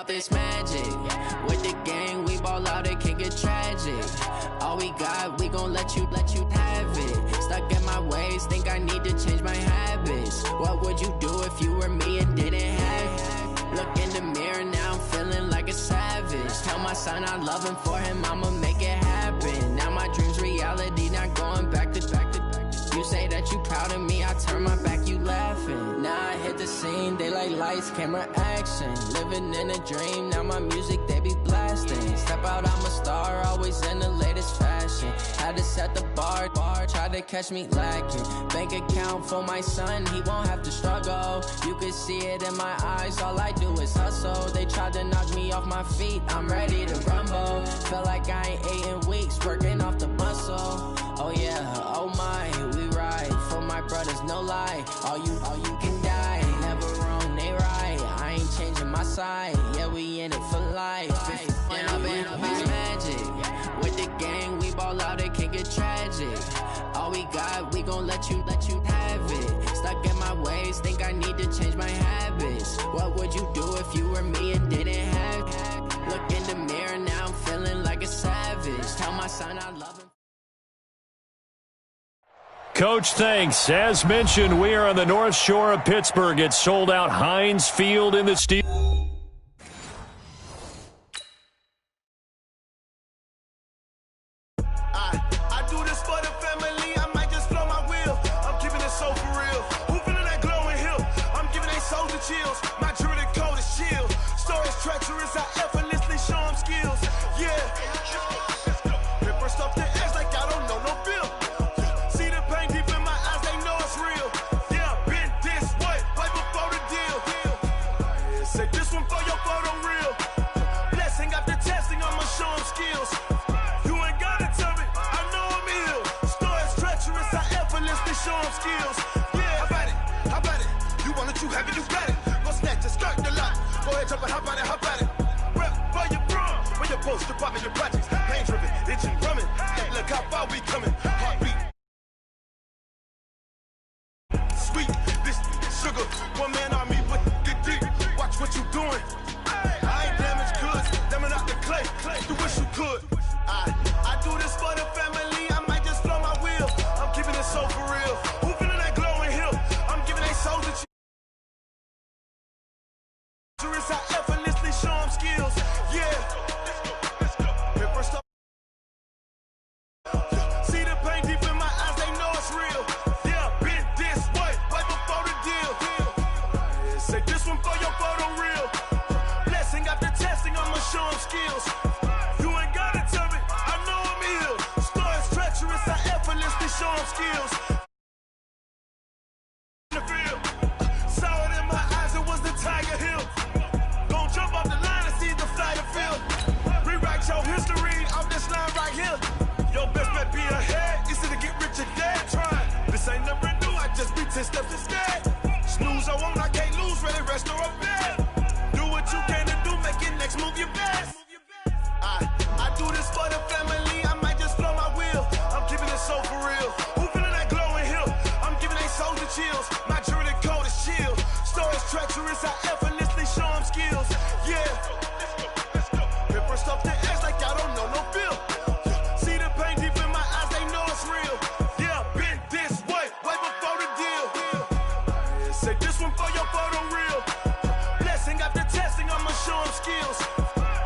about this magic. With the gang, we ball out, it can get tragic. All we got, we gon' let you have it. Stuck in my ways, think I need to change my habits. What would you do if you were me and didn't have it? Look in the mirror, now I'm feeling like a savage. Tell my son I love him, for him I'ma make it happen. Now my dream's reality, not going back to. You say that you proud of me, I turn my back, you laughing. Now I hit the scene, they like lights, camera, action. Living in a dream, now my music, they be blasting. Step out, I'm a star, always in the latest fashion. Had to set the bar, try to catch me lacking. Bank account for my son, he won't have to struggle. You can see it in my eyes, all I do is hustle. They tried to knock me off my feet, I'm ready to rumble. Feel like I ain't ate in weeks, working off the muscle. Oh yeah, oh my, we ride for my brothers, no lie. All you can die, never wrong, they right. I ain't changing my side, yeah, we in it for life. Now been magic. With the gang, we ball out, it can get tragic. All we got, we gon' let you have it. Stuck in my ways, think I need to change my habits. What would you do if you were me and didn't have it? Look in the mirror, now I'm feeling like a savage. Tell my son I love him. Coach, thanks. As mentioned, we are on the North Shore of Pittsburgh. It's sold out Heinz Field in the steel. I do this for the family. I might just blow my wheel. I'm keeping it so for real. Who feeling that glowing hill? I'm giving they souls the chills. My jewelry code is chill. Stories treacherous. I effortlessly show them skills. Yeah. Ripper stuff the edge like I don't know no feel. Skills. You ain't gotta tell me, I know I'm ill. Stories treacherous, I effortlessly show them skills. Yeah, how about it? You want it, you have it, you got it. Go snatch it, skirt the lot. Go ahead, jump it, how about it? Rep for your brum, for your post, your pop, and your projects. Pain driven, itching, drumming. Look how far we coming. Heartbeat. Sweet, this sugar. One man army with the deep. Watch what you doing. I ain't damaged goods, damn out the clay. You wish you could. I do this for the family. I might just blow my wheel. I'm keeping it so for real. Who feeling that glowing hill? I'm giving they souls the I effortlessly show them skills. Yeah. See the pain deep in my eyes, they know it's real. Yeah, been this way, right before the deal. Say this one for your photo real. Blessing after testing, I'ma show them skills. You ain't gotta tell me, I know I'm ill. Stories treacherous, I effortlessly show them skills. In the field, saw it in my eyes, it was the Tiger Hill. Gon' jump off the line and see the fly the field. Rewrite your history off this line right here. Your best bet be ahead, easy to get rich or dead. Trying, this ain't never new, I just be 10 steps instead. Snooze I won't, I can't lose, ready, rest or a bed. Do what you can to do, make it next move your best. I do this for the family, I might just blow my wheel. I'm keeping it so for real. Who feeling that glowing hill? I'm giving they souls the chills. My jewelry code is chill. Stories treacherous, I effortlessly show them skills. Yeah. Ripper stuff the edge like I don't know no feel. See the pain deep in my eyes, they know it's real. Yeah, been this way, way before the deal. Say this one for your photo real. Blessing after testing, I'ma show them skills.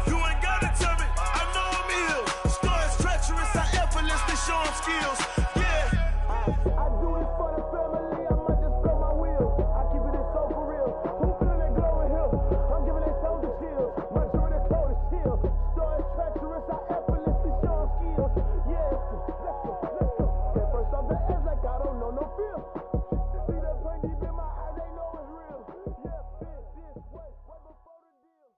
You ain't gotta tell me, I know I'm ill. Stories treacherous, I effortlessly show them skills. Yeah. I do this for the family, I might just blow my wheel. I keep it so for real. Who feeling that glowing hill? I'm giving they souls the chills. My jewelry code is chill. Stories treacherous, I effortlessly show them skills. Yeah, let's go. Get first off the edge like I don't know no feel. See that pain deep in my eyes, they know it's real. Yeah, been this way, way before the deal.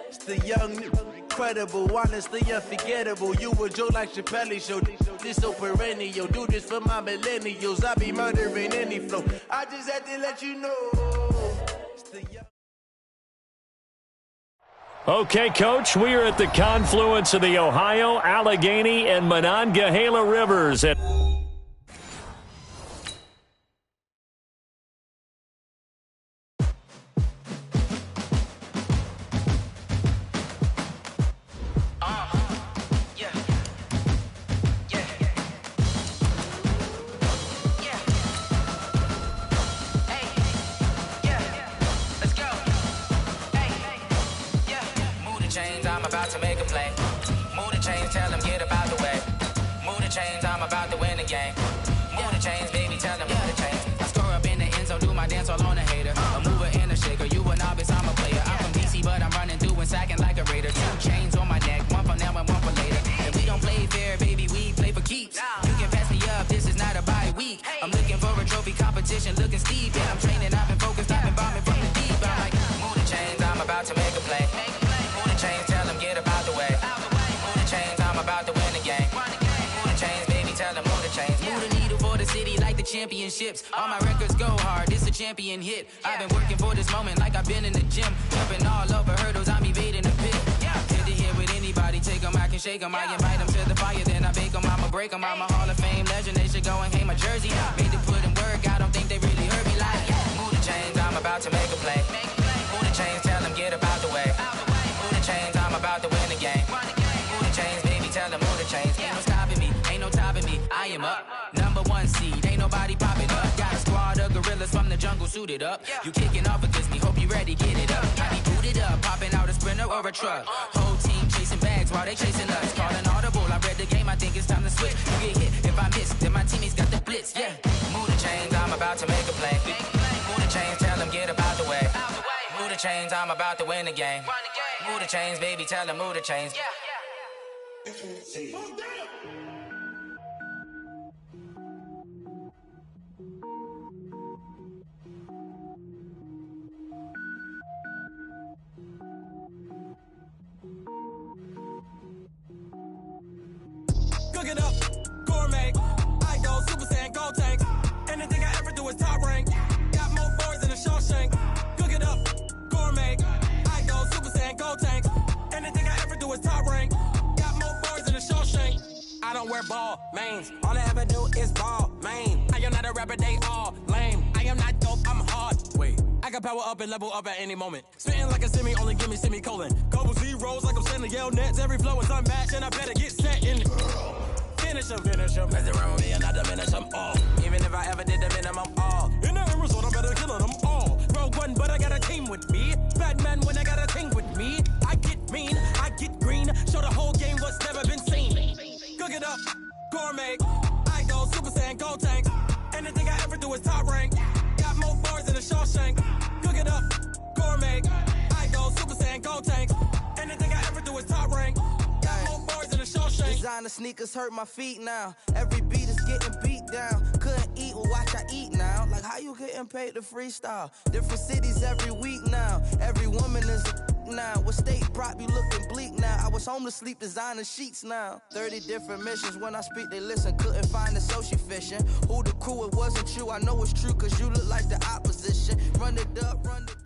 It's the young, incredible, honestly unforgettable. You a Joe like Chappelle show. This so perennial. Do this for my millennials. I be murdering any flow. I just had to let you know. It's the young. Okay, Coach, we are at the confluence of the Ohio, Allegheny, and Monongahela Rivers. Looking Steve, yeah, I'm training, I've been focused, I've been bombing from the deep. I'm like, move the chains, I'm about to make a play. Move the chains, tell them get up out the way. Move the chains, I'm about to win the game. Move the chains, baby, tell them move the chains. Move the needle for the city like the championships. All my records go hard, this a champion hit. I've been working for this moment like I've been in the gym. Jumping all over hurdles, I'm evading the pit. Hit the hit with anybody, take them, I can shake them. I invite them to the fire, then I bake them, I'ma break them. I'm a Hall of Fame legend, they should go and hang my jersey. Made to put in work, I don't think they really heard me like, move the chains, I'm about to make a play. Move the chains, tell them get up out the way. Move the chains, I'm about to win the game. Move the chains, baby, tell them move the chains. Ain't no stopping me, ain't no topping me, I am up. #1 seed, ain't nobody popping up. Got a squad of gorillas from the jungle suited up. You kicking off against me, hope you ready, get it up. I be booted up, popping out a Sprinter or a truck. Whole team chasing bags while they chasing us. Calling audible, I read the game, I think it's time to switch. You get hit, if I miss, then my teammates got the blitz, yeah. Move the chains, I'm about to make a play. Move the chains, tell them get up out the way. Move the chains, I'm about to win the game. Move the chains, baby, tell them move the chains. Cook it up, gourmet. I go Super Saiyan, gold tank. Anything I ever do is top rank. Got more boys than a Shawshank. Cook it up, gourmet. I go Super Saiyan, gold tank. Anything I ever do is top rank. Got more boys than a Shawshank. I don't wear ball mains. All I ever do is ball main. I am not a rapper, they all lame. I am not dope, I'm hard. Wait, I can power up and level up at any moment. Spitting like a semi, only give me semicolon. Couple zeros like I'm sending yell nets. Every flow is unmatched and I better get set in. Finish them. Mess around with me and I diminish them all. Even if I ever did the minimum all. In the end result, I'm better killing them all. Rogue One, but I got a team with me. Batman when I got a thing with me. I get mean, I get green. Show the whole game what's never been seen. Cook it up, gourmet. I go Super Saiyan, gold tank. Anything I ever do is top rank. Got more bars than a Shawshank. Cook it up, gourmet. I go Super Saiyan, gold tank. Anything I ever do is top rank. Designer sneakers hurt my feet now. Every beat is getting beat down. Couldn't eat, well watch I eat now. Like how you getting paid to freestyle? Different cities every week now. Every woman is a now. What state prop you looking bleak now? I was home to sleep designer sheets now. 30 different missions. When I speak they listen. Couldn't find it so she fishing. Who the crew, it wasn't you. I know it's true cause you look like the opposition. Run it up, run it up.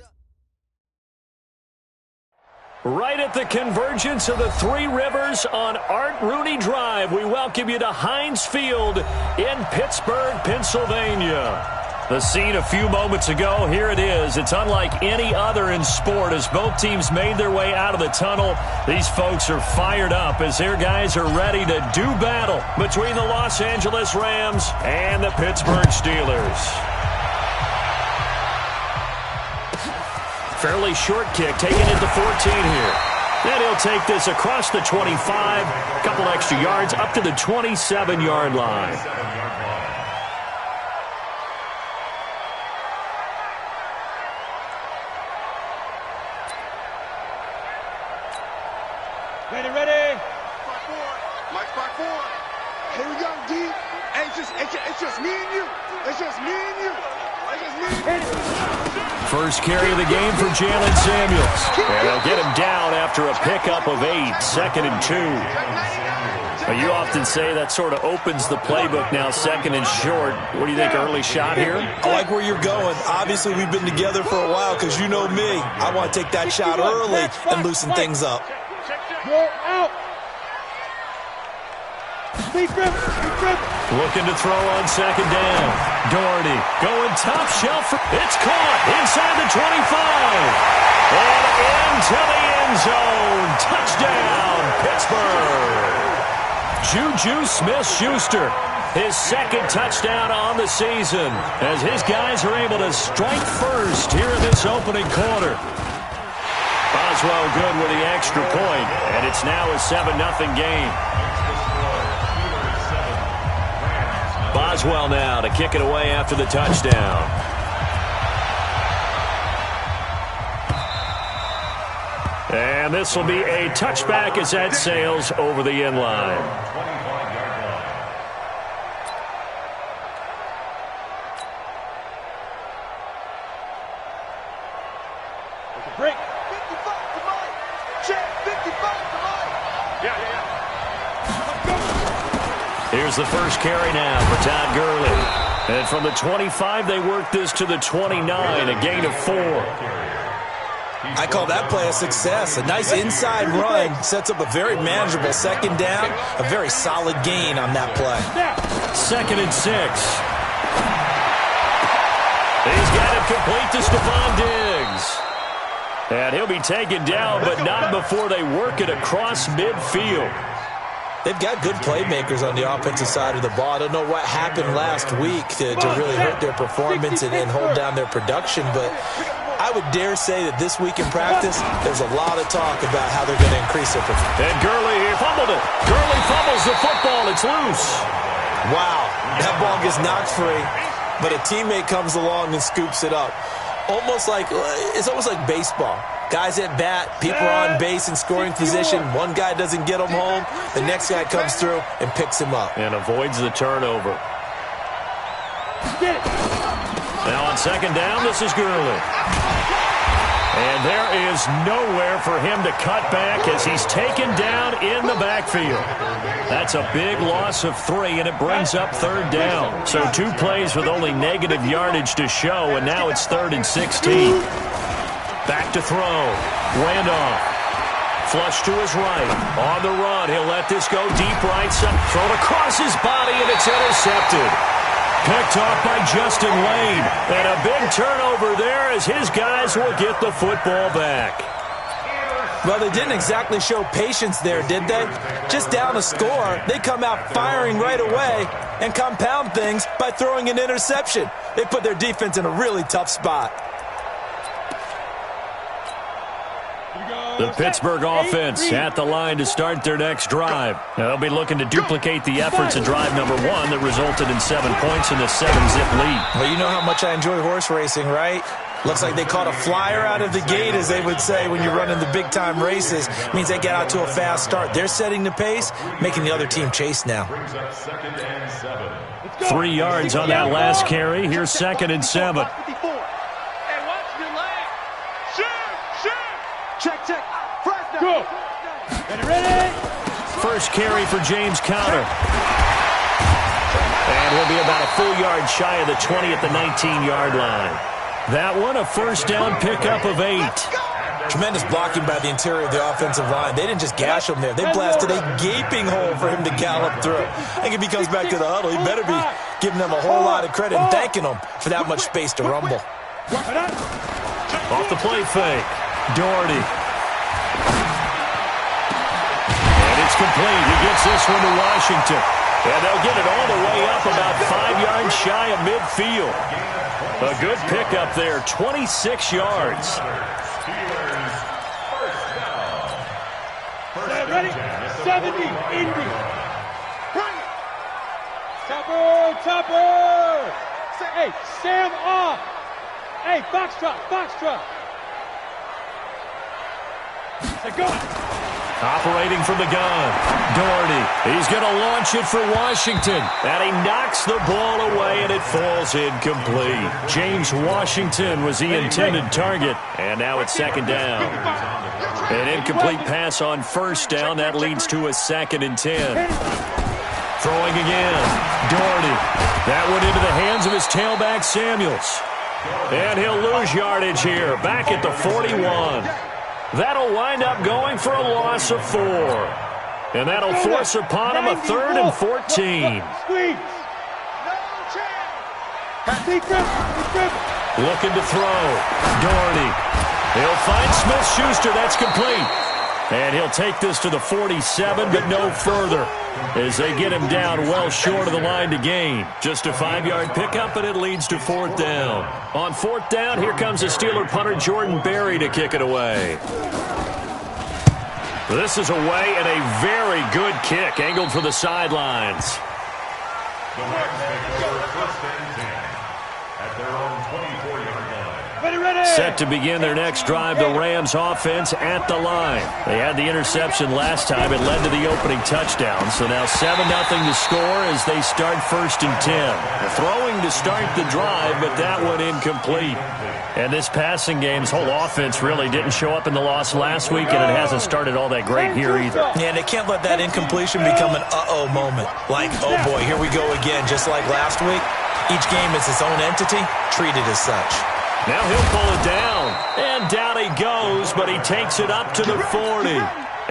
Right at the convergence of the Three Rivers on Art Rooney Drive, we welcome you to Heinz Field in Pittsburgh, Pennsylvania. The scene a few moments ago, here it is. It's unlike any other in sport as both teams made their way out of the tunnel. These folks are fired up as their guys are ready to do battle between the Los Angeles Rams and the Pittsburgh Steelers. Fairly short kick, taking it to 14 here. And he'll take this across the 25, a couple extra yards, up to the 27-yard line. Ready. Mike's back forward. Here we go, D. Hey, it's just me and you. It's just me and you. First carry of the game for Jalen Samuels. And they'll get him down after a pickup of 8, 2nd and 2. You often say that sort of opens the playbook now, 2nd and short. What do you think, early shot here? I like where you're going. Obviously, we've been together for a while because you know me. I want to take that shot early and loosen things up. Looking to throw on 2nd down. Doherty going top shelf. It's caught inside the 25. And into the end zone. Touchdown, Pittsburgh. Juju Smith-Schuster, his 2nd touchdown on the season, as his guys are able to strike first here in this opening quarter. Boswell good with the extra point, and it's now a 7-0 game. Boswell now to kick it away after the touchdown. And this will be a touchback as that sails over the end line. Break. 55 to Mike. Check. 55 to Mike. Yeah. Here's the first carry now for Todd Gurley. And from the 25, they work this to the 29, a gain of 4. I call that play a success. A nice inside run sets up a very manageable 2nd down. A very solid gain on that play. 2nd and 6. He's got it complete to Stephon Diggs. And he'll be taken down, but not before they work it across midfield. They've got good playmakers on the offensive side of the ball. I don't know what happened last week to really hurt their performance and hold down their production, but I would dare say that this week in practice, there's a lot of talk about how they're going to increase their performance. And Gurley fumbled it. Gurley fumbles the football. It's loose. Wow, that ball gets knocked free, but a teammate comes along and scoops it up. It's almost like baseball. Guys at bat, people are on base in scoring position. One guy doesn't get him home. The next guy comes through and picks him up. And avoids the turnover. Now on 2nd down, this is Gurley. And there is nowhere for him to cut back as he's taken down in the backfield. That's a big loss of 3, and it brings up 3rd down. So 2 plays with only negative yardage to show, and now it's 3rd and 16. Back to throw. Randolph. Flush to his right. On the run. He'll let this go deep right side. Thrown across his body, and it's intercepted. Picked off by Justin Lane. And a big turnover there as his guys will get the football back. Well, they didn't exactly show patience there, did they? Just down a score, they come out firing right away and compound things by throwing an interception. They put their defense in a really tough spot. The Pittsburgh offense at the line to start their next drive. Now, they'll be looking to duplicate the efforts in drive number 1 that resulted in 7 points in the 7-zip lead. Well, you know how much I enjoy horse racing, right? Looks like they caught a flyer out of the gate, as they would say when you're running the big-time races. Means they get out to a fast start. They're setting the pace, making the other team chase now. 3 yards on that last carry. Here's 2nd and 7. Go. Ready? First carry for James Conner. And he'll be about a full yard shy of the 20 at the 19-yard line. That one, a 1st down pickup of 8. Tremendous blocking by the interior of the offensive line. They didn't just gash him there. They blasted a gaping hole for him to gallop through. I think if he comes back to the huddle, he better be giving them a whole lot of credit and thanking them for that much space to rumble. Off the play fake. Doherty. It's complete. He gets this one to Washington. And they'll get it all the way up about 5 yards shy of midfield. A good pickup there, 26 yards. Ready? 70, Indy. Topper. Hey, Sam off. Hey, Foxtrot. Say go. Operating from the gun, Doherty. He's going to launch it for Washington. And he knocks the ball away, and it falls incomplete. James Washington was the intended target. And now it's second down. An incomplete pass on first down. That leads to a 2nd and 10. Throwing again, Doherty. That one into the hands of his tailback, Samuels. And he'll lose yardage here, back at the 41. That'll wind up going for a loss of 4. And that'll force upon him a 3rd and 14. Looking to throw. Doherty. He'll find Smith-Schuster. That's complete. And he'll take this to the 47, but no further, as they get him down well short of the line to gain. Just a 5-yard pickup, and it leads to 4th down. On 4th down, here comes the Steeler punter Jordan Berry to kick it away. This is away, and a very good kick, angled for the sidelines. At their own 24-yard line. Set to begin their next drive, the Rams offense at the line. They had the interception last time. It led to the opening touchdown. So now 7-0 to score as they start 1st and 10. Throwing to start the drive, but that one incomplete. And this passing game's whole offense really didn't show up in the loss last week, and it hasn't started all that great here either. Yeah, and they can't let that incompletion become an uh-oh moment. Like, oh boy, here we go again, just like last week. Each game is its own entity, treated as such. Now he'll pull it down. And down he goes, but he takes it up to the 40.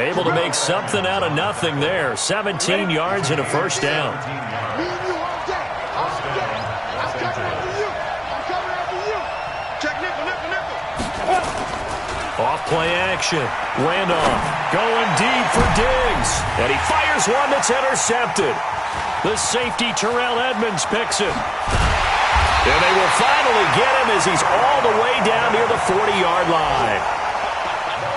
Able to make something out of nothing there. 17 yards and a 1st down. Off play action. Randolph going deep for Diggs. And he fires one that's intercepted. The safety Terrell Edmonds picks it. And they will finally get him as he's all the way down near the 40-yard line.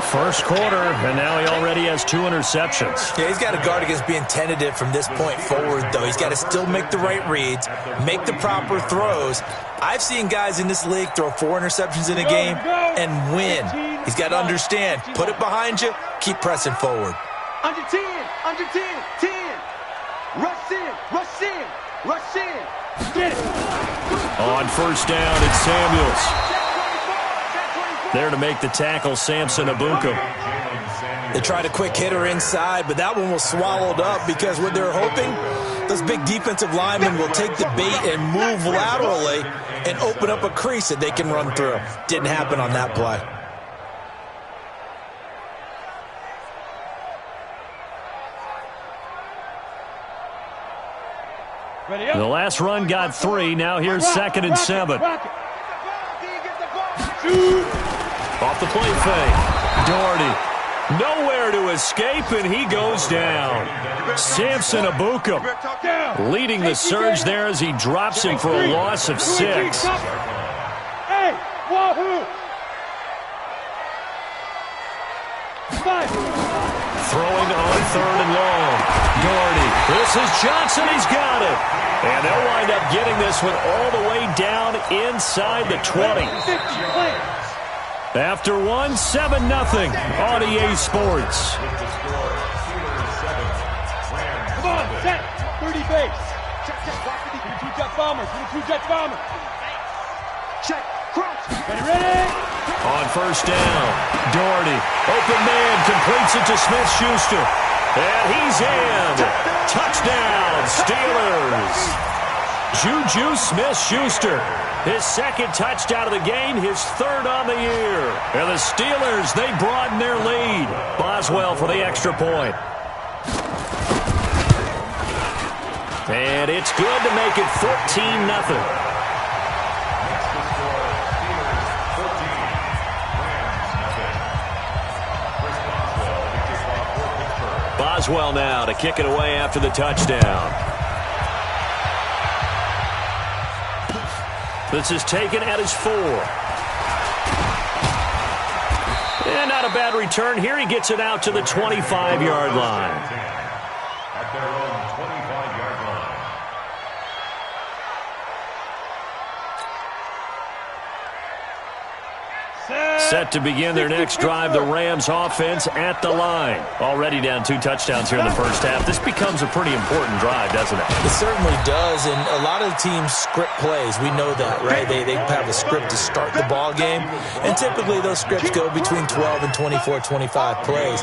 First quarter, and now he already has 2 interceptions. Yeah, he's got to guard against being tentative from this point forward, though. He's got to still make the right reads, make the proper throws. I've seen guys in this league throw 4 interceptions in a game and win. He's got to understand, put it behind you, keep pressing forward. Under 10, 10. Rush in, rush in, rush in. Get it. On first down, it's Samuels. There to make the tackle, Samson Abukum. They tried a quick hitter inside, but that one was swallowed up because what they're hoping, those big defensive linemen will take the bait and move laterally and open up a crease that they can run through. Didn't happen on that play. The last run got 3. Now here's 2nd and 7. Off the play fake. Doherty. Nowhere to escape, and he goes down. Samson Abukum leading the surge there as he drops him for a loss of 6. Hey, wahoo! Throwing on 3rd and long. Doherty. This is Johnson. He's got it. And they'll wind up getting this one all the way down inside the 20. After 1, 7-0 on EA Sports. Come on, set. 30 base. Check, block 50. 2 jet bombers. 2 jet bombers. Check, crouch. Ready? On first down, Doherty. Open man, completes it to Smith-Schuster. And he's in. Touchdown, Steelers. Juju Smith-Schuster. His 2nd touchdown of the game, his 3rd on the year. And the Steelers, they broaden their lead. Boswell for the extra point. And it's good to make it 14-0. Boswell now to kick it away after the touchdown. This is taken at his 4. And not a bad return here. He gets it out to the 25-yard line. At their own 25-yard line. Set to begin their next drive, the Rams offense at the line. Already down 2 touchdowns here in the first half. This becomes a pretty important drive, doesn't it? It certainly does, and a lot of the teams script plays. We know that, right? They have a script to start the ball game, and typically those scripts go between 12 and 24, 25 plays.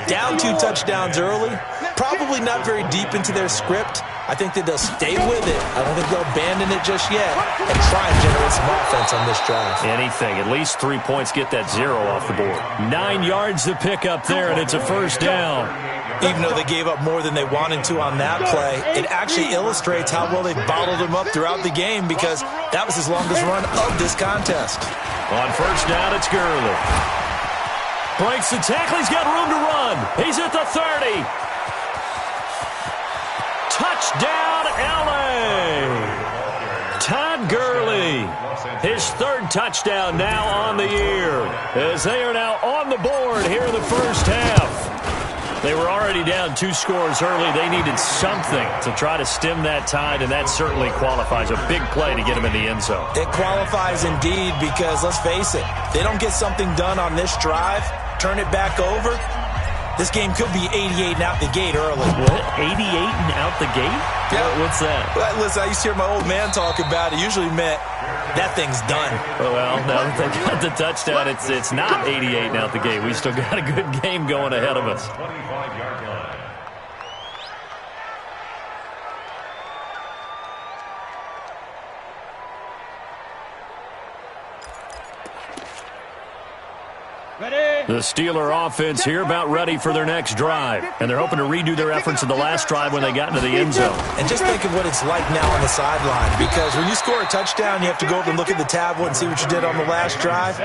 Down 2 touchdowns early, probably not very deep into their script. I think that they'll stay with it. I don't think they'll abandon it just yet and try and generate some offense on this drive. Anything. At least 3 points, get that 0 off the board. 9 yards to pick up there, and it's a first down. Even though they gave up more than they wanted to on that play, it actually illustrates how well they bottled him up throughout the game because that was his longest run of this contest. On first down, it's Gurley. Breaks the tackle. He's got room to run. He's at the 30. Touchdown, L.A. Todd Gurley. His 3rd touchdown now on the year as they are now on the board here in the first half. They were already down 2 scores early. They needed something to try to stem that tide, and that certainly qualifies. A big play to get them in the end zone. It qualifies indeed because, let's face it, they don't get something done on this drive, turn it back over, this game could be 88 and out the gate early. What? 88 and out the gate? Yeah. What's that? Well, listen, I used to hear my old man talk about it. Usually meant that thing's done. Well, now that they got the touchdown, it's not 88 and out the gate. We still got a good game going ahead of us. 25-yard line. The Steeler offense here about ready for their next drive. And they're hoping to redo their efforts in the last drive when they got into the end zone. And just think of what it's like now on the sideline. Because when you score a touchdown, you have to go over and look at the tablet and see what you did on the last drive.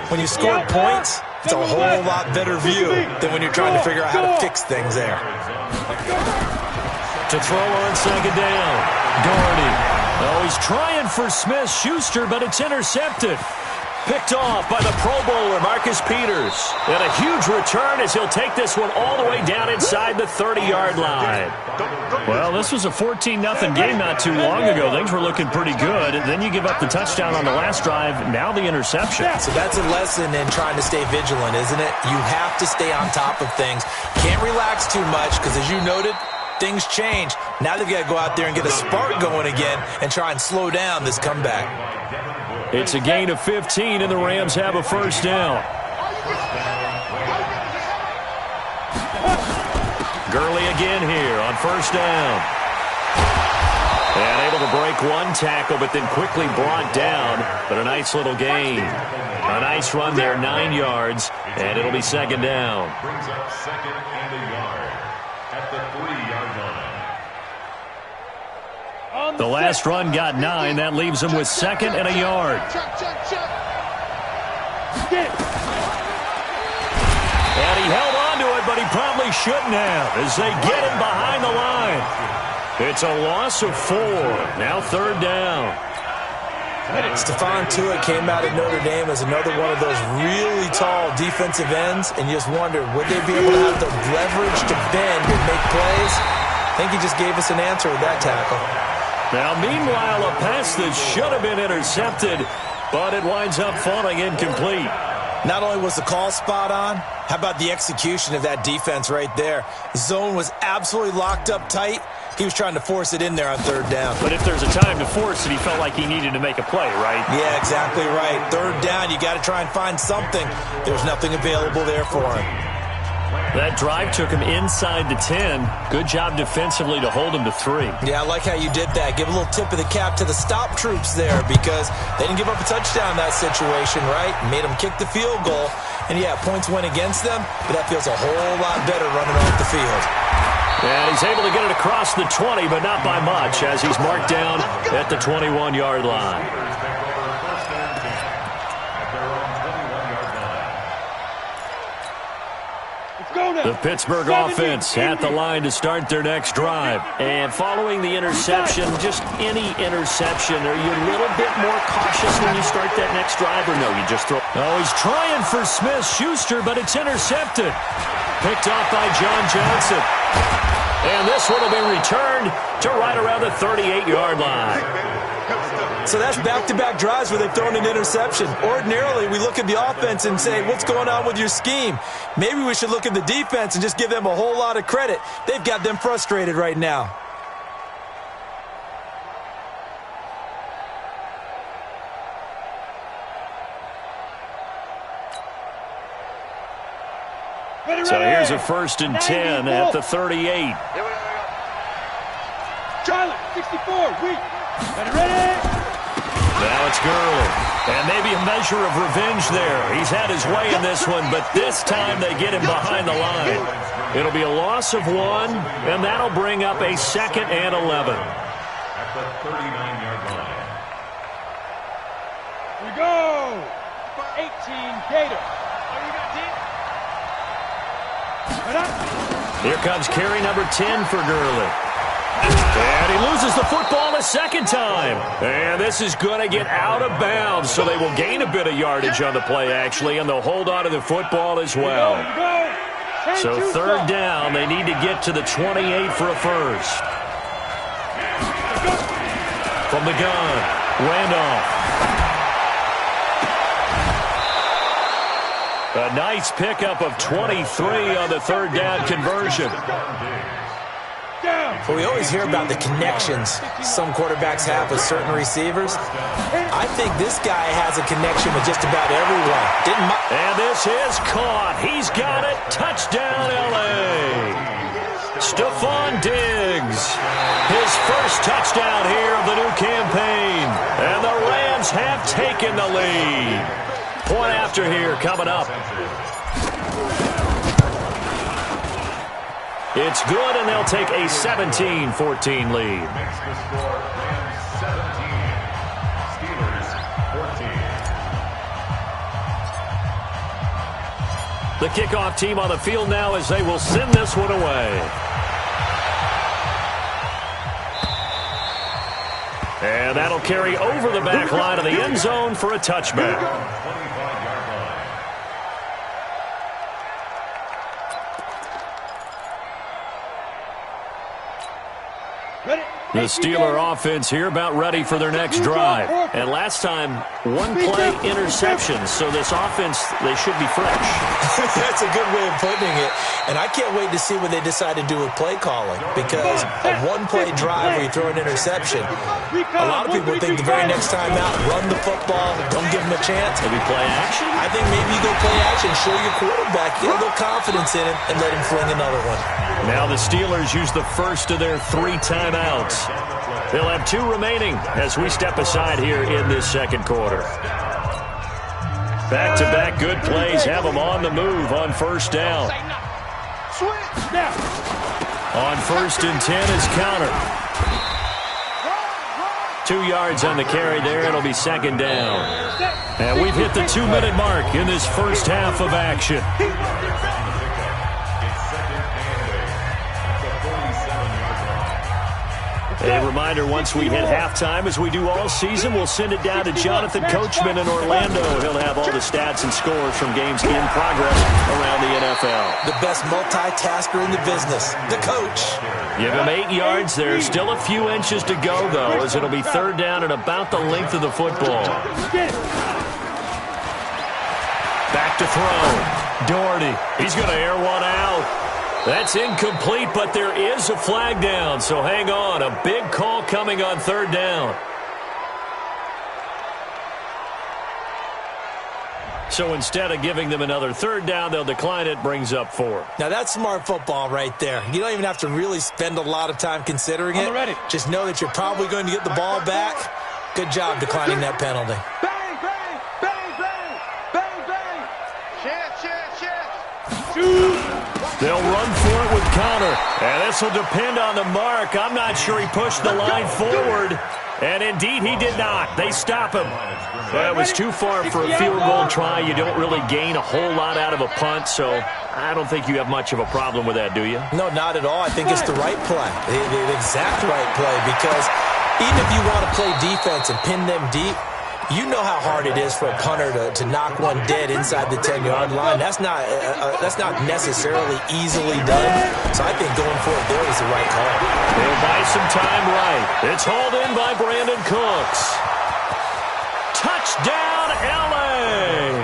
When you scored points, it's a whole lot better view than when you're trying to figure out how to fix things there. To throw on second down, Doherty. Oh, he's trying for Smith-Schuster, but it's intercepted. Picked off by the Pro Bowler, Marcus Peters. And a huge return as he'll take this one all the way down inside the 30-yard line. Well, this was a 14-0 game not too long ago. Things were looking pretty good. And then you give up the touchdown on the last drive, now the interception. So that's a lesson in trying to stay vigilant, isn't it? You have to stay on top of things. Can't relax too much because, as you noted, things change. Now they've got to go out there and get a spark going again and try and slow down this comeback. It's a gain of 15, and the Rams have a first down. Gurley again here on first down. And able to break one tackle, but then quickly brought down. But a nice little gain. A nice run there, 9 yards, and it'll be second down. Brings up second and a yard at the 3-yard line. The last run got 9. That leaves him with second and a yard. And he held on to it, but he probably shouldn't have as they get him behind the line. It's a loss of 4. Now third down. Stephon Tuitt came out of Notre Dame as another one of those really tall defensive ends, and you just wonder, would they be able to have the leverage to bend and make plays? I think he just gave us an answer with that tackle. Now, meanwhile, a pass that should have been intercepted, but it winds up falling incomplete. Not only was the call spot on, how about the execution of that defense right there? Zone was absolutely locked up tight. He was trying to force it in there on third down. But if there's a time to force it, he felt like he needed to make a play, right? Yeah, exactly right. Third down, you got to try and find something. There's nothing available there for him. That drive took him inside the 10. Good job defensively to hold him to 3. Yeah, I like how you did that. Give a little tip of the cap to the stop troops there because they didn't give up a touchdown in that situation, right? Made them kick the field goal. And, yeah, points went against them, but that feels a whole lot better running off the field. And he's able to get it across the 20, but not by much as he's marked down at the 21-yard line. The Pittsburgh offense at the line to start their next drive. And following the interception, just any interception, are you a little bit more cautious when you start that next drive, or no, you just throw? Oh, he's trying for Smith-Schuster, but it's intercepted. Picked off by John Johnson. And this one will be returned to right around the 38-yard line. So that's back-to-back drives where they've thrown an interception. Ordinarily, we look at the offense and say, what's going on with your scheme? Maybe we should look at the defense and just give them a whole lot of credit. They've got them frustrated right now. So here's a 1st and 10 at the 38. Charlie, 64, weak. Ready? Now it's Gurley. And maybe a measure of revenge there. He's had his way in this one, but this time they get him behind the line. It'll be a loss of 1, and that'll bring up a 2nd and 11. At the 39-yard line. We go. 18, Gator. Here comes carry number 10 for Gurley. And he loses the football a 2nd time. And this is going to get out of bounds, so they will gain a bit of yardage on the play, actually, and they'll hold on to the football as well. So 3rd down, they need to get to the 28 for a first. From the gun, Randolph. A nice pickup of 23 on the 3rd down conversion. Well, we always hear about the connections some quarterbacks have with certain receivers. I think this guy has a connection with just about everyone. And this is caught. He's got it. Touchdown, L.A. Stephon Diggs. His first touchdown here of the new campaign. And the Rams have taken the lead. Point after here coming up. It's good, and they'll take a 17-14 lead. Makes the score Rams 17, Steelers 14. The kickoff team on the field now as they will send this one away. And that'll carry over the back line of the end zone for a touchback. 25-yard line. The Steeler offense here about ready for their next drive. And last time, 1-play interception. So this offense, they should be fresh. That's a good way of putting it. And I can't wait to see what they decide to do with play calling. Because a 1-play drive where you throw an interception, a lot of people think the very next time out, run the football, don't give them a chance. Maybe play action? I think maybe you go play action, show your quarterback, get a little confidence in him, and let him fling another one. Now the Steelers use the first of their 3 timeouts. They'll have 2 remaining as we step aside here in this 2nd quarter. Back-to-back good plays have them on the move on 1st down. On 1st and 10 is counter. 2 yards on the carry there. It'll be 2nd down. And we've hit the 2-minute mark in this first half of action. A reminder, once we hit halftime, as we do all season, we'll send it down to Jonathan Coachman in Orlando. He'll have all the stats and scores from games in progress around the NFL. The best multitasker in the business, the coach. Give him 8 yards. There's still a few inches to go, though, as it'll be 3rd down and about the length of the football. Back to throw. Doherty. He's going to air one out. That's incomplete, but there is a flag down, so hang on. A big call coming on 3rd down. So instead of giving them another 3rd down, they'll decline it, brings up 4. Now that's smart football right there. You don't even have to really spend a lot of time considering it. Just know that you're probably going to get the ball back. Good job declining that penalty. Bang, bang, bang, bang, bang, bang. Chance. Shoot. They'll run for it with Connor. And this will depend on the mark. I'm not sure he pushed the line forward. And indeed, he did not. They stop him. It was too far for a field goal try. You don't really gain a whole lot out of a punt, so I don't think you have much of a problem with that, do you? No, not at all. I think it's the right play, the exact right play, because even if you want to play defense and pin them deep, you know how hard it is for a punter to knock one dead inside the 10-yard line. That's not necessarily easily done. So I think going for it there was the right call. They'll buy some time right. It's hauled in by Brandon Cooks. Touchdown, L.A.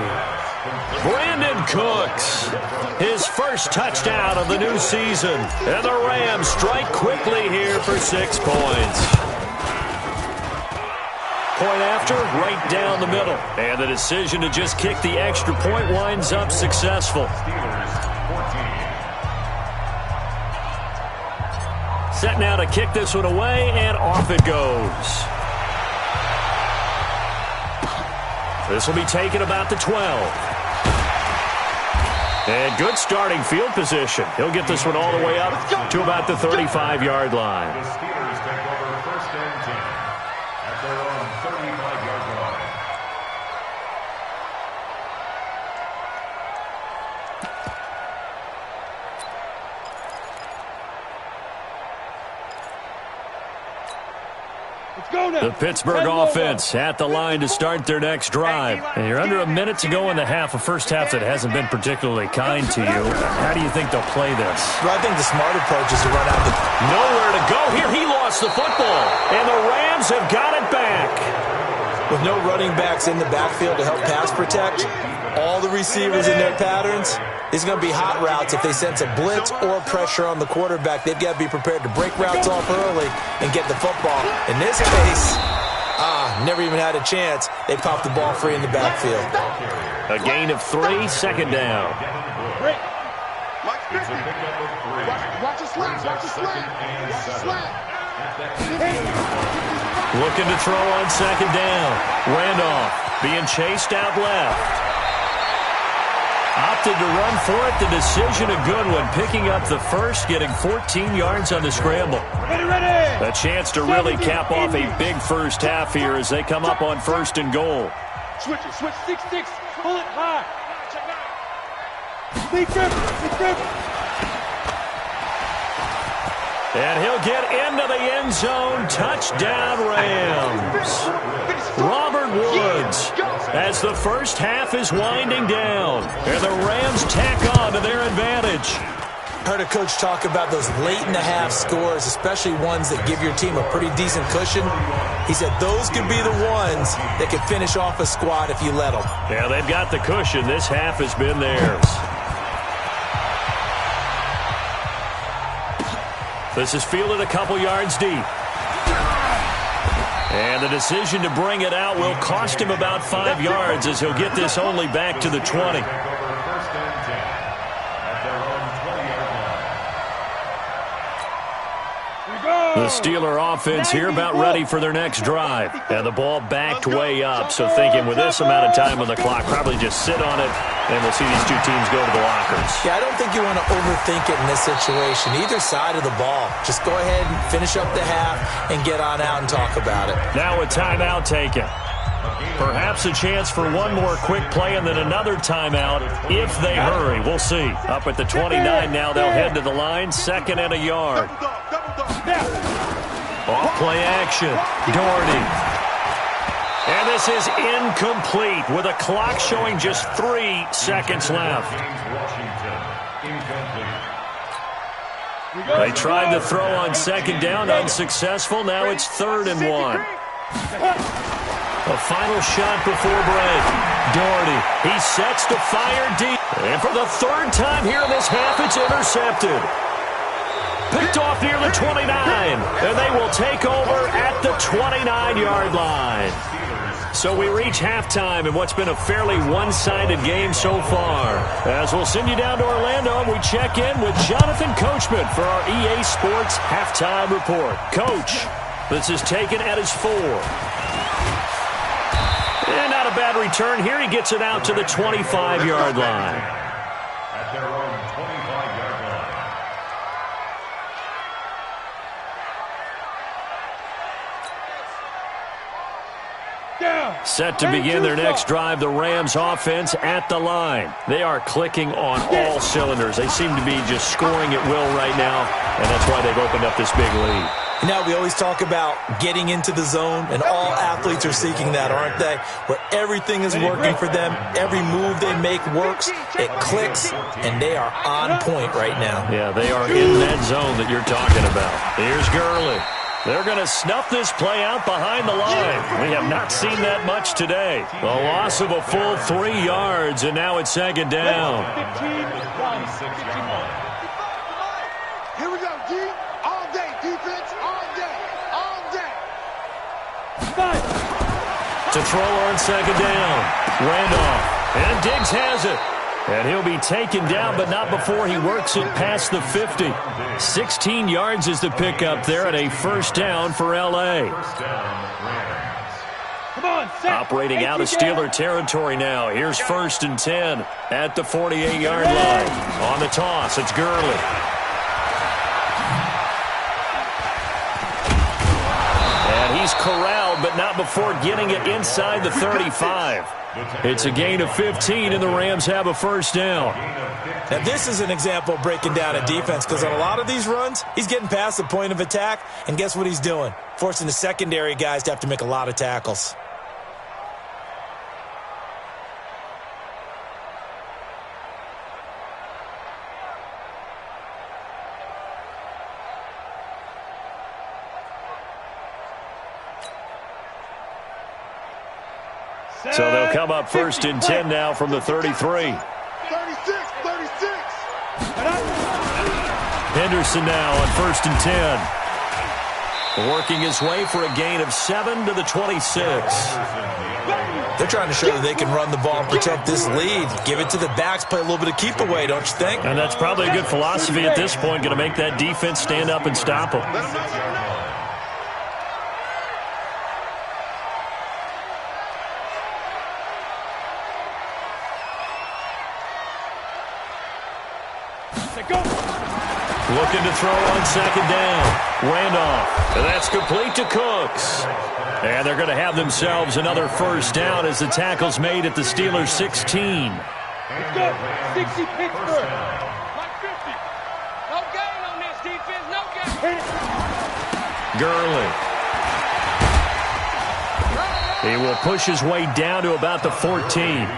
Brandon Cooks, his first touchdown of the new season. And the Rams strike quickly here for 6 points. Point after, right down the middle. And the decision to just kick the extra point winds up successful. Set now to kick this one away, and off it goes. This will be taken about the 12. And good starting field position. He'll get this one all the way up to about the 35-yard line. The Steelers take over 1st and 10 at their own 35-yard line. The Pittsburgh offense at the line to start their next drive. And you're under a minute to go in the half, a first half that hasn't been particularly kind to you. How do you think they'll play this? Well, I think the smart approach is to run out. Nowhere to go here. He lost the football. And the Rams have got it back. With no running backs in the backfield to help pass protect, all the receivers in their patterns, it's going to be hot routes. If they sense a blitz or pressure on the quarterback, they've got to be prepared to break routes off early and get the football. In this case, never even had a chance. They popped the ball free in the backfield. A gain of 3, second down. Watch the slap. Watch the slap. Looking to throw on second down. Randolph being chased out left. Opted to run for it. The decision a good one. Picking up the first, getting 14 yards on the scramble. A chance to really cap off a big first half here as they come up on 1st and goal. Switch 6-6. Pull it high. Big grip. And he'll get into the end zone. Touchdown, Rams. Robert Woods as the first half is winding down. And the Rams tack on to their advantage. Heard a coach talk about those late-in-the-half scores, especially ones that give your team a pretty decent cushion. He said those could be the ones that could finish off a squad if you let them. Yeah, they've got the cushion. This half has been theirs. This is fielded a couple yards deep. And the decision to bring it out will cost him about 5 yards as he'll get this only back to the 20. The Steeler offense here about ready for their next drive. And the ball backed way up, so thinking with this amount of time on the clock, probably just sit on it, and we'll see these two teams go to the lockers. Yeah, I don't think you want to overthink it in this situation. Either side of the ball. Just go ahead and finish up the half and get on out and talk about it. Now a timeout taken. Perhaps a chance for one more quick play and then another timeout if they hurry. We'll see. Up at the 29 now, they'll head to the line, 2nd and a yard. Off play action. Doherty. And this is incomplete with a clock showing just 3 seconds left. They tried to throw on second down, unsuccessful. Now it's 3rd and 1. A final shot before break. Doherty, he sets to fire deep. And for the 3rd time here in this half, it's intercepted. Picked off near the 29, and they will take over at the 29-yard line. So we reach halftime in what's been a fairly one-sided game so far. As we'll send you down to Orlando, and we check in with Jonathan Coachman for our EA Sports Halftime Report. Coach, this is taken at his 4. And not a bad return here. He gets it out to the 25-yard line. At their own 25-yard line. Set to begin their next drive, the Rams offense at the line. They are clicking on all cylinders. They seem to be just scoring at will right now, and that's why they've opened up this big lead. You know, we always talk about getting into the zone, and all athletes are seeking that, aren't they? Where everything is working for them, every move they make works, it clicks, and they are on point right now. Yeah, they are in that zone that you're talking about. Here's Gurley. They're going to snuff this play out behind the line. We have not seen that much today. A loss of a full 3 yards, and now it's second down. Here we go, G. All day, defense, all day, all day. To throw on second down. Randolph. And Diggs has it. And he'll be taken down, but not before he works it past the 50. 16 yards is the pickup there, and a first down for L.A. Come on, Operating out of Steeler territory now. Here's 1st and 10 at the 48-yard line. On the toss, it's Gurley. And he's corralled, but not before getting it inside the 35. It's a gain of 15, and the Rams have a first down. Now, this is an example of breaking down a defense, because on a lot of these runs, he's getting past the point of attack, and guess what he's doing? Forcing the secondary guys to have to make a lot of tackles. So they'll come up 1st and 10 now from the 33. 36. Henderson now on 1st and 10. Working his way for a gain of 7 to the 26. They're trying to show that they can run the ball and protect this lead. Give it to the backs, play a little bit of keep away, don't you think? And that's probably a good philosophy at this point, going to make that defense stand up and stop them. Looking to throw on second down. Randolph. And that's complete to Cooks. And they're going to have themselves another first down as the tackle's made at the Steelers' 16. Let's go. 60 Pittsburgh. 150. No gain on this defense. No gain. Gurley. He will push his way down to about the 14.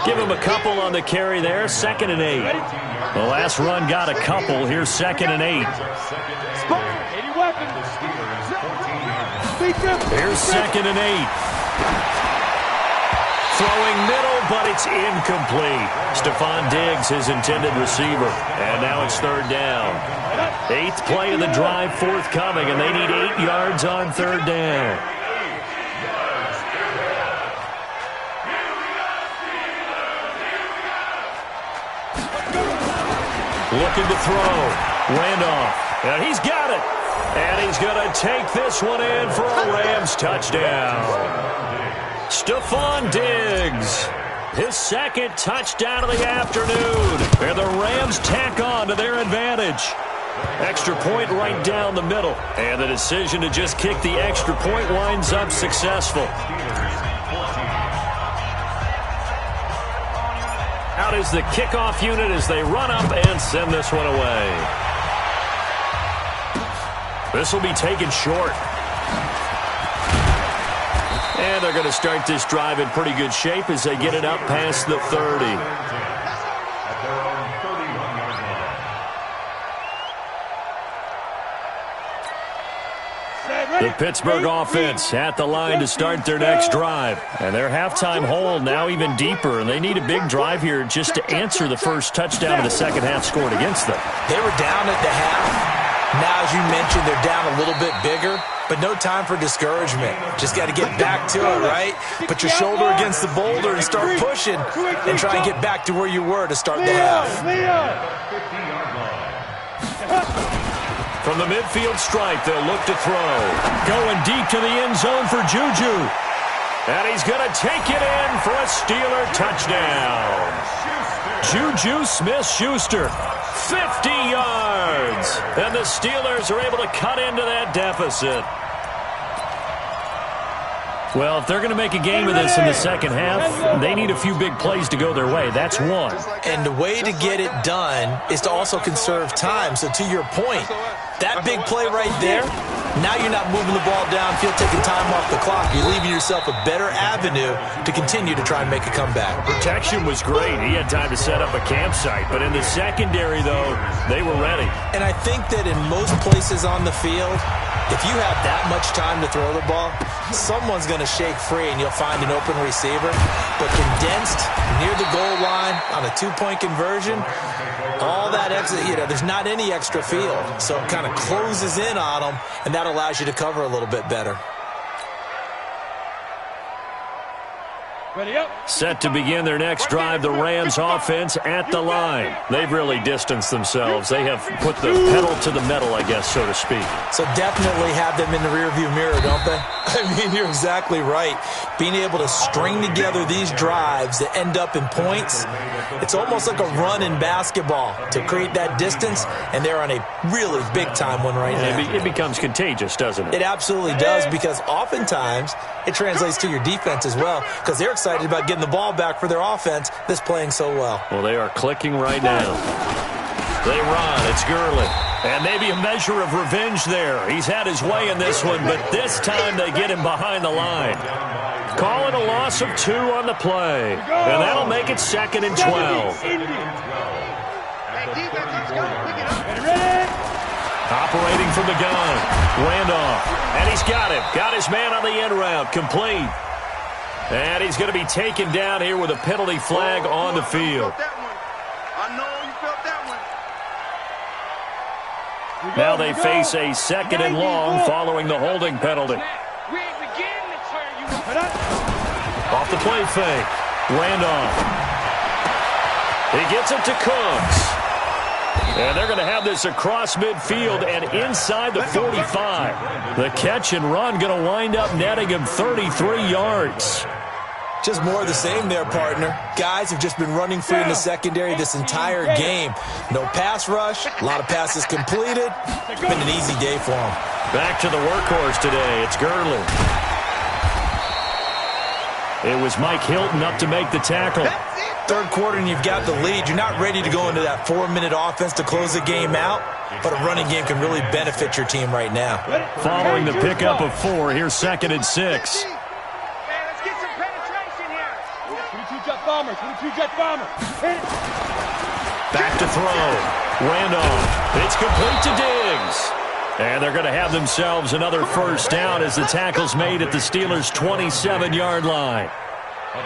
Give him a couple on the carry there. 2nd and 8. The last run got a couple. Here's 2nd and 8. Here's 2nd and 8. Throwing middle, but it's incomplete. Stephon Diggs, his intended receiver. And now it's 3rd down. 8th play of the drive forthcoming, and they need 8 yards on 3rd down. Looking to throw. Randolph. And he's got it. And he's going to take this one in for a Rams touchdown. Stephon Diggs. His 2nd touchdown of the afternoon. And the Rams tack on to their advantage. Extra point right down the middle. And the decision to just kick the extra point winds up successful. Out is the kickoff unit as they run up and send this one away. This will be taken short. And they're going to start this drive in pretty good shape as they get it up past the 30. The Pittsburgh offense at the line to start their next drive. And their halftime hole now even deeper, and they need a big drive here just to answer the first touchdown of the second half scored against them. They were down at the half. Now, as you mentioned, they're down a little bit bigger, but no time for discouragement. Just got to get back to it, right? Put your shoulder against the boulder and start pushing and try and get back to where you were to start the half. From the midfield stripe, they'll look to throw. Going deep to the end zone for Juju. And he's going to take it in for a Steeler touchdown. Juju Smith-Schuster, 50 yards. And the Steelers are able to cut into that deficit. Well, if they're going to make a game of this in the second half, they need a few big plays to go their way. That's one. And the way to get it done is to also conserve time. So to your point, that big play right there, now you're not moving the ball downfield, taking time off the clock. You're leaving yourself a better avenue to continue to try and make a comeback. Protection was great. He had time to set up a campsite. But in the secondary, though, they were ready. And I think that in most places on the field, If you have that much time to throw the ball, someone's going to shake free and you'll find an open receiver. But condensed near the goal line on a two-point conversion, all that extra, there's not any extra field. So it kind of closes in on them, and that allows you to cover a little bit better. Ready up. Set to begin their next drive, the Rams offense at the line. They've really distanced themselves. They have put the pedal to the metal, I guess, so to speak. So definitely have them in the rearview mirror, don't they? I mean, you're exactly right. Being able to string together these drives that end up in points, it's almost like a run in basketball to create that distance, and they're on a really big-time one right now. It becomes contagious, doesn't it? It absolutely does, because oftentimes it translates to your defense as well, because they're excited about getting the ball back for their offense that's playing so well. Well, they are clicking right now. They run. It's Gurley. And maybe a measure of revenge there. He's had his way in this one, but this time they get him behind the line. Call it a loss of 2 on the play. And that'll make it 2nd and 12. Operating from the gun. Randolph. And he's got him. Got his man on the end route. Complete. And he's going to be taken down here with a penalty flag on the field. Now they face a 2nd and long following the holding penalty. Off the play fake. Randolph. He gets it to Cooks. And they're going to have this across midfield and inside the 45. The catch and run going to wind up netting him 33 yards. Just more of the same there, partner. Guys have just been running free in the secondary this entire game. No pass rush, a lot of passes completed. It's been an easy day for them. Back to the workhorse today. It's Gurley. It was Mike Hilton up to make the tackle. Third quarter and you've got the lead. You're not ready to go into that 4-minute offense to close the game out, but a running game can really benefit your team right now. Following the pickup of 4, here's 2nd and 6. Back to throw. Randolph. It's complete to Diggs. And they're going to have themselves another first down as the tackle's made at the Steelers' 27-yard line.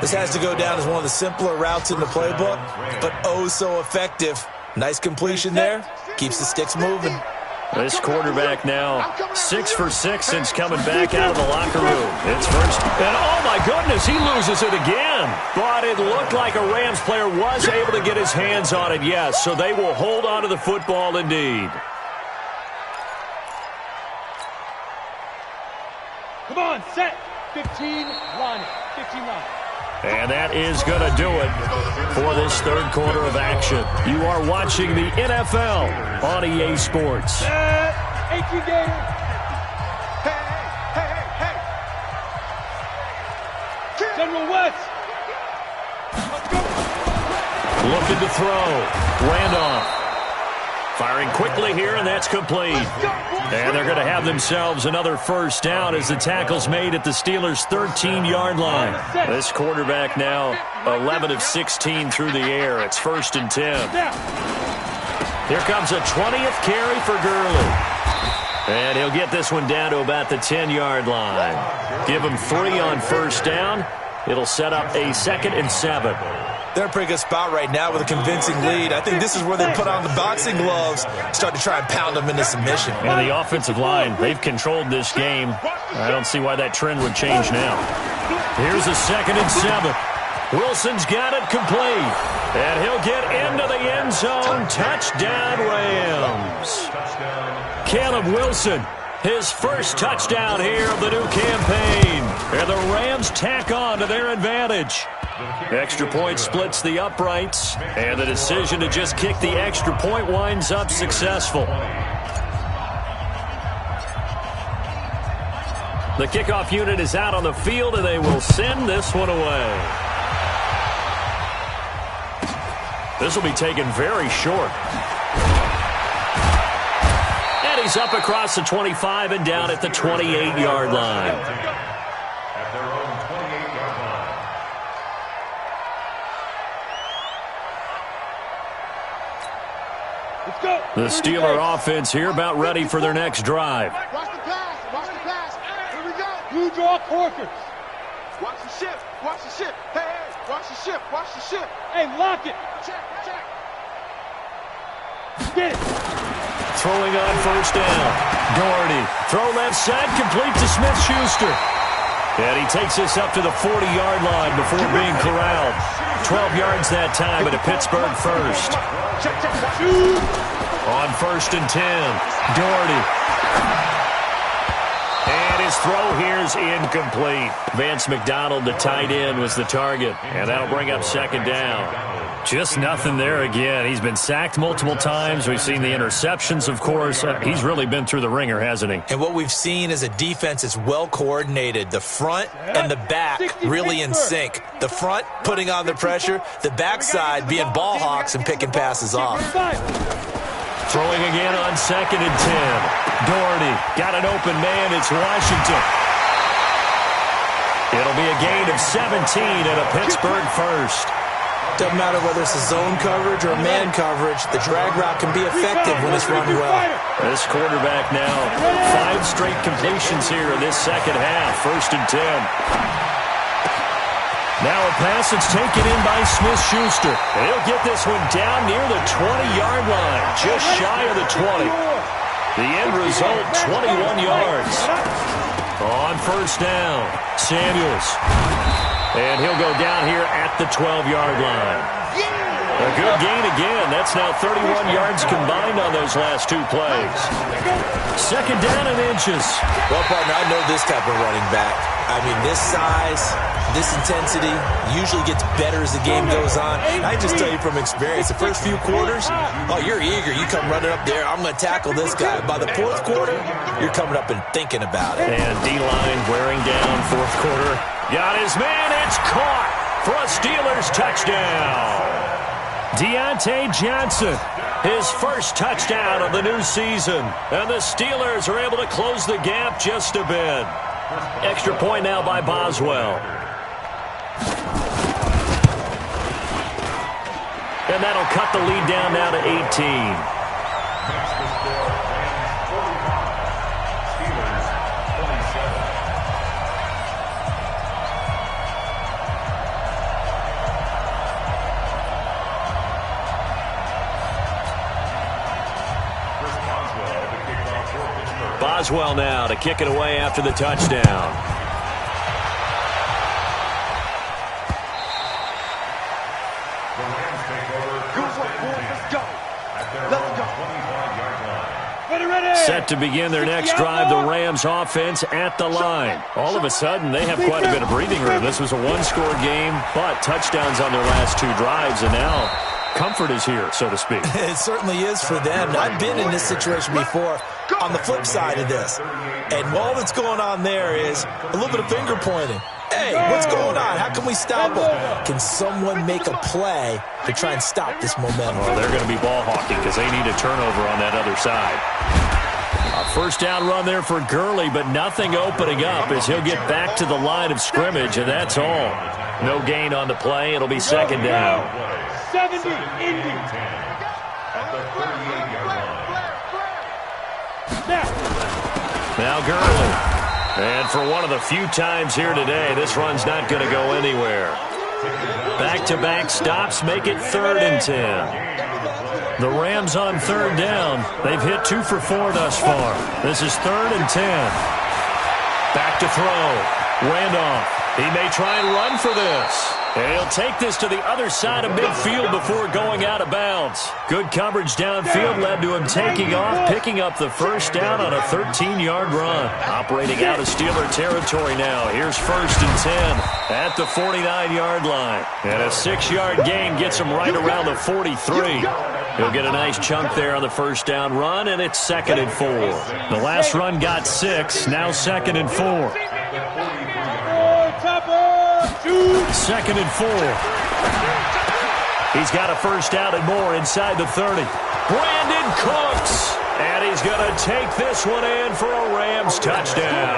This has to go down as one of the simpler routes in the playbook, but oh so effective. Nice completion there. Keeps the sticks moving. This quarterback now 6 for 6 since coming back out of the locker room. It's first. And oh my goodness, he loses it again. But it looked like a Rams player was able to get his hands on it, yes. So they will hold on to the football indeed. Come on, set. 15, line it. 15 line. And that is going to do it for this third quarter of action. You are watching the NFL on EA Sports. 18 Gators. Hey. General West. Let's go. Looking to throw. Randolph. Firing quickly here, and that's complete. And they're going to have themselves another first down as the tackle's made at the Steelers' 13-yard line. This quarterback now 11 of 16 through the air. It's 1st and 10. Here comes a 20th carry for Gurley. And he'll get this one down to about the 10-yard line. Give him 3 on first down. It'll set up a 2nd and 7. They're in a pretty good spot right now with a convincing lead. I think this is where they put on the boxing gloves, start to try and pound them into submission. And the offensive line, they've controlled this game. I don't see why that trend would change now. Here's a 2nd and 7. Wilson's got it complete. And he'll get into the end zone. Touchdown, Rams. Caleb Wilson, his first touchdown here of the new campaign. And the Rams tack on to their advantage. Extra point splits the uprights, and the decision to just kick the extra point winds up successful. The kickoff unit is out on the field, and they will send this one away. This will be taken very short. And he's up across the 25 and down at the 28-yard line. The Steeler offense here about ready for their next drive. draw corkers. Watch the ship. Watch the ship. Hey, hey. Watch the ship. Watch the ship. Hey, lock it. Check. Get it. Throwing on first down. Doherty. Throw left side, complete to Smith-Schuster. And he takes this up to the 40-yard line before being corralled. 12 yards that time at a Pittsburgh first. Check. On first and 10, Doherty. And his throw here is incomplete. Vance McDonald, the tight end, was the target. And that'll bring up second down. Just nothing there again. He's been sacked multiple times. We've seen the interceptions, of course. He's really been through the ringer, hasn't he? And what we've seen is a defense that's well coordinated. The front and the back really in sync. The front putting on the pressure. The backside being ball hawks and picking passes off. Throwing again on second and 10. Doherty got an open man. It's Washington. It'll be a gain of 17 and a Pittsburgh first. Doesn't matter whether it's a zone coverage or a man coverage, the drag route can be effective when it's run well. This quarterback now, 5 straight completions here in this second half. First and 10. Now a pass that's taken in by Smith-Schuster. And he'll get this one down near the 20-yard line, just shy of the 20. The end result, 21 yards. On first down, Samuels. And he'll go down here at the 12-yard line. A good gain again. That's now 31 yards combined on those last 2 plays. Second down and inches. Well, partner, I know this type of running back. I mean, this size, this intensity usually gets better as the game goes on. I just tell you from experience, the first few quarters, oh, you're eager. You come running up there, I'm going to tackle this guy. By the fourth quarter, you're coming up and thinking about it. And D-line wearing down fourth quarter. Got his man. It's caught for a Steelers touchdown. Deontay Johnson, his first touchdown of the new season. And the Steelers are able to close the gap just a bit. Extra point now by Boswell. And that'll cut the lead down now to 18. Boswell now to kick it away after the touchdown. Set to begin their next drive, the Rams offense at the line. All of a sudden, they have quite a bit of breathing room. This was a one-score game, but touchdowns on their last 2 drives, and now comfort is here, so to speak. It certainly is for them. I've been in this situation before on the flip side of this. And all that's going on there is a little bit of finger pointing. Hey, what's going on? How can we stop them? Can someone make a play to try and stop this momentum? Well, they're going to be ball hawking because they need a turnover on that other side. A first down run there for Gurley, but nothing opening up as he'll get back to the line of scrimmage, and that's all. No gain on the play. It'll be second down. 70, Indy. Now Gurley. And for one of the few times here today, this run's not going to go anywhere. Back-to-back stops make it 3rd and 10. The Rams on 3rd down. They've hit 2 for 4 thus far. This is 3rd and 10. Back to throw. Randolph. He may try and run for this. And he'll take this to the other side of midfield before going out of bounds. Good coverage downfield led to him taking off, picking up the first down on a 13-yard run. Operating out of Steeler territory now. Here's 1st and 10 at the 49-yard line. And a 6-yard gain gets him right around the 43. He'll get a nice chunk there on the first down run, and it's 2nd and 4. The last run got 6, now 2nd and 4. 2nd and 4. He's got a first down and more inside the 30. Brandon Cooks. And he's going to take this one in for a Rams touchdown.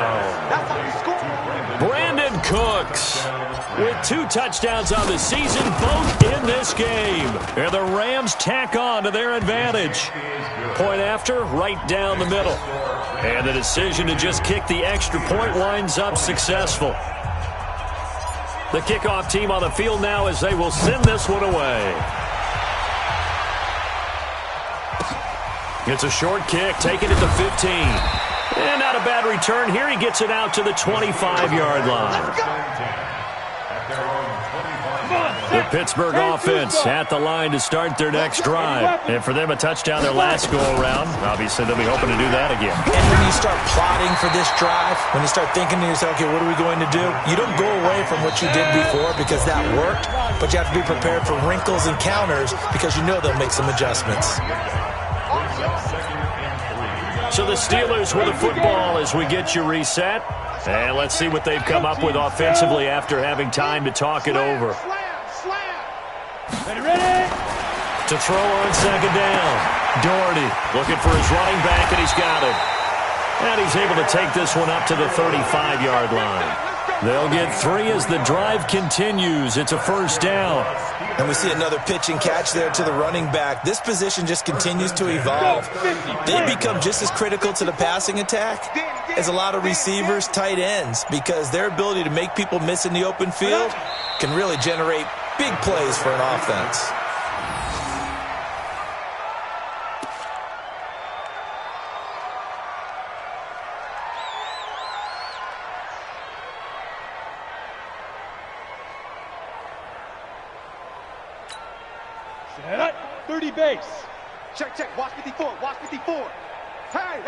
Brandon Cooks with 2 touchdowns on the season, both in this game. And the Rams tack on to their advantage. Point after, right down the middle. And the decision to just kick the extra point winds up successful. The kickoff team on the field now as they will send this one away. It's a short kick, taking it to 15. And not a bad return here. He gets it out to the 25-yard line. The Pittsburgh offense at the line to start their next drive. And for them, a touchdown their last go-around. Obviously, they'll be hoping to do that again. And when you start plotting for this drive, when you start thinking to yourself, okay, what are we going to do? You don't go away from what you did before because that worked, but you have to be prepared for wrinkles and counters because you know they'll make some adjustments. So the Steelers with the football as we get you reset. And let's see what they've come up with offensively after having time to talk it over. Ready? To throw on second down. Doherty looking for his running back, and he's got him. And he's able to take this one up to the 35-yard line. They'll get 3 as the drive continues. It's a first down. And we see another pitch and catch there to the running back. This position just continues to evolve. They become just as critical to the passing attack as a lot of receivers, tight ends, because their ability to make people miss in the open field can really generate big plays for an offense. Set up. 30 base. Check. Watch 54. Watch 54. Hey.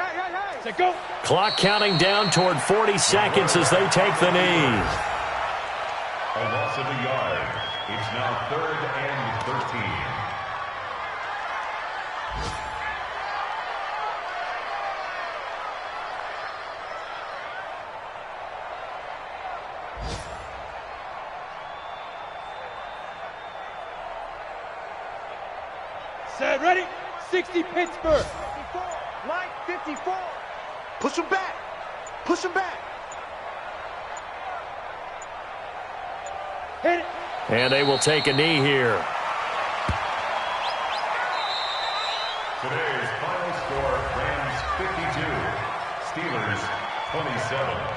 Set go. Clock counting down toward 40 seconds as they take the knee. A loss of a yard. It's now 3rd and 13. Set ready. 60 Pittsburgh. 54. Mike 54. Push him back. Hit it. And they will take a knee here. Today's final score, Rams 52, Steelers 27.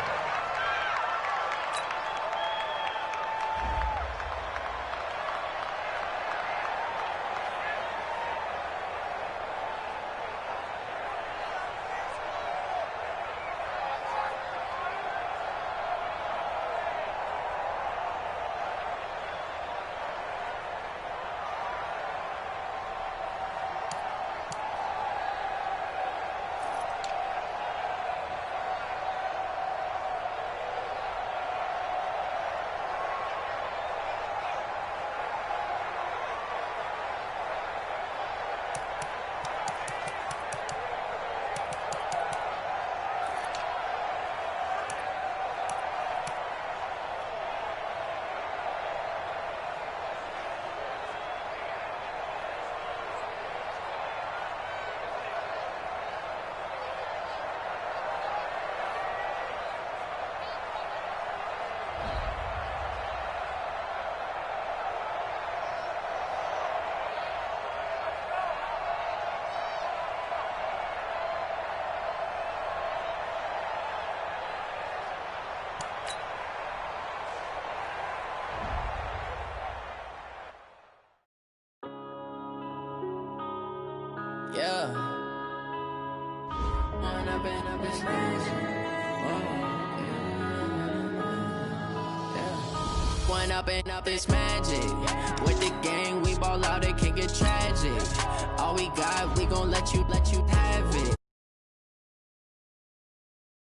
Yeah. When I've been up this magic. When I've been up this magic. With the gang, we ball out, it can get tragic. All we got, we gon' let you